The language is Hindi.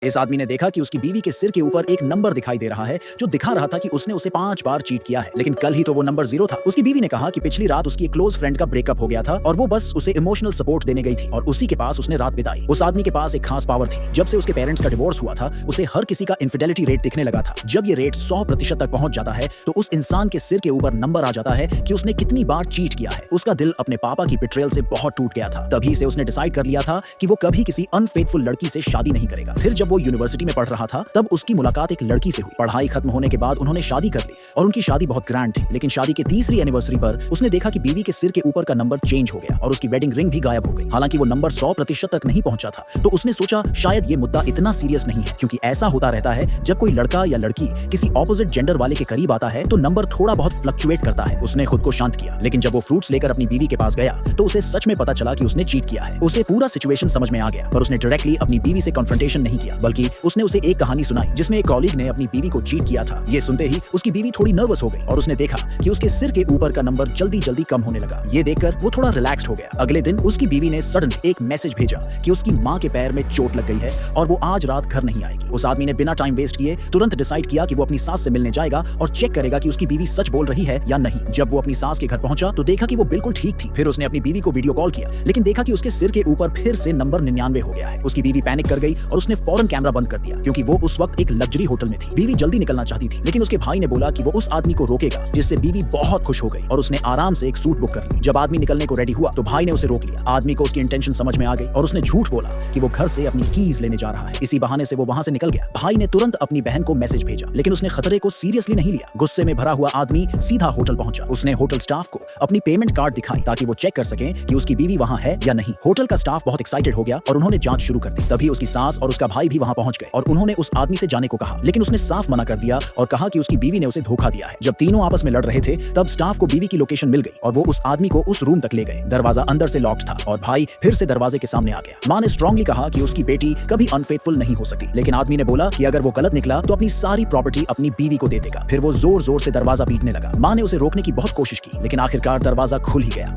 इस आदमी ने देखा कि उसकी बीवी के सिर के ऊपर एक नंबर दिखाई दे रहा है जो दिखा रहा था कि उसने उसे 5 बार चीट किया है, लेकिन कल ही तो वो नंबर 0 था। उसकी बीवी ने कहा कि पिछली रात उसकी एक क्लोज फ्रेंड का ब्रेकअप हो गया था और वो बस उसे इमोशनल सपोर्ट देने गई थी और उसी के पास उसने रात बिताई। उस आदमी के पास एक खास पावर थी। जब से उसके पेरेंट्स का डिवोर्स हुआ था, उसे हर किसी का इनफिडेलिटी रेट दिखने लगा था। जब ये रेट 100% तक पहुंच जाता है तो उस इंसान के सिर के ऊपर नंबर आ जाता है कि उसने कितनी बार चीट किया है। उसका दिल अपने पापा की बिट्रेयल से बहुत टूट गया था। तभी से उसने डिसाइड कर लिया था कि वो कभी किसी अनफेथफुल लड़की से शादी नहीं करेगा। फिर जब वो यूनिवर्सिटी में पढ़ रहा था तब उसकी मुलाकात एक लड़की से हुई। पढ़ाई खत्म होने के बाद उन्होंने शादी कर ली और उनकी शादी बहुत ग्रैंड थी। लेकिन शादी के तीसरी एनिवर्सरी पर उसने देखा कि बीवी के सिर के ऊपर का नंबर चेंज हो गया और उसकी वेडिंग रिंग भी गायब हो गई। हालांकि वो नंबर 100% तक नहीं पहुंचा था, तो उसने सोचा शायद ये मुद्दा इतना सीरियस नहीं है, क्योंकि ऐसा होता रहता है जब कोई लड़का या लड़की किसी ऑपोजिट जेंडर वाले के करीब आता है तो नंबर थोड़ा बहुत फ्लक्चुएट करता है। उसने खुद को शांत किया, लेकिन जब वो फ्रूट्स लेकर अपनी बीवी के पास गया तो उसे सच में पता चला कि उसने चीट किया है। उसे पूरा सिचुएशन समझ में आ गया, पर उसने डायरेक्टली अपनी बीवी से कन्फ्रंटेशन नहीं किया, बल्कि उसने उसे एक कहानी सुनाई जिसमें एक कॉलीग ने अपनी बीवी को चीट किया था। ये सुनते ही उसकी बीवी थोड़ी नर्वस हो गई और उसने देखा कि उसके सिर के ऊपर का नंबर जल्दी जल्दी कम होने लगा। ये देखकर वो थोड़ा रिलैक्स्ड हो गया। अगले दिन उसकी बीवी ने सडन एक मैसेज भेजा कि उसकी माँ के पैर में चोट लग गई है और वो आज रात घर नहीं आएगी। उस आदमी ने बिना टाइम वेस्ट किए तुरंत डिसाइड किया कि वो अपनी सास से मिलने जाएगा और चेक करेगा कि उसकी बीवी सच बोल रही है या नहीं। जब वो अपनी सास के घर पहुंचा तो देखा कि वो बिल्कुल ठीक थी। फिर उसने अपनी बीवी को वीडियो कॉल किया, लेकिन देखा कि उसके सिर के ऊपर फिर से नंबर 99 हो गया है। उसकी बीवी पैनिक कर गई और उसने फौरन कैमरा बंद कर दिया, क्योंकि वो उस वक्त एक लग्जरी होटल में थी। बीवी जल्दी निकलना चाहती थी, लेकिन उसके भाई ने बोला कि वो उस आदमी को रोकेगा, जिससे बीवी बहुत खुश हो गई और उसने आराम से एक सूट बुक कर ली। जब आदमी निकलने को रेडी हुआ तो भाई ने उसे रोक लिया। आदमी को उसकी इंटेंशन समझ में आ गई और उसने झूठ बोला कि वो घर से अपनी कीज लेने जा रहा है। इसी बहाने से वो वहां से निकल गया। भाई ने तुरंत अपनी बहन को मैसेज भेजा, लेकिन उसने खतरे को सीरियसली नहीं लिया। गुस्से में भरा हुआ आदमी सीधा होटल पहुंचा। उसने होटल स्टाफ को अपनी पेमेंट कार्ड दिखाई ताकि वो चेक कर सकें कि उसकी बीवी वहां है या नहीं। होटल का स्टाफ बहुत एक्साइटेड हो गया और उन्होंने जांच शुरू कर दी। तभी उसकी सास और उसका भाई भी वहां पहुंच गए और उन्होंने उस आदमी से जाने को कहा, लेकिन उसने साफ मना कर दिया और कहा कि उसकी बीवी ने उसे धोखा दिया है। जब तीनों आपस में लड़ रहे थे तब स्टाफ को बीवी की लोकेशन मिल गई और वो उस आदमी को उस रूम तक ले गए। दरवाजा अंदर से लॉक्ड था और भाई फिर से दरवाजे के सामने आ गया। मां ने स्ट्रांगली कहा कि उसकी बेटी कभी अनफेथफुल नहीं हो सकती, लेकिन आदमी ने बोला कि अगर वो गलत निकला तो अपनी सारी प्रॉपर्टी अपनी बीवी को दे देगा। फिर वो जोर जोर से दरवाजा पीटने लगा। मां ने उसे रोकने की बहुत कोशिश की, लेकिन आखिरकार दरवाजा खुल ही गया।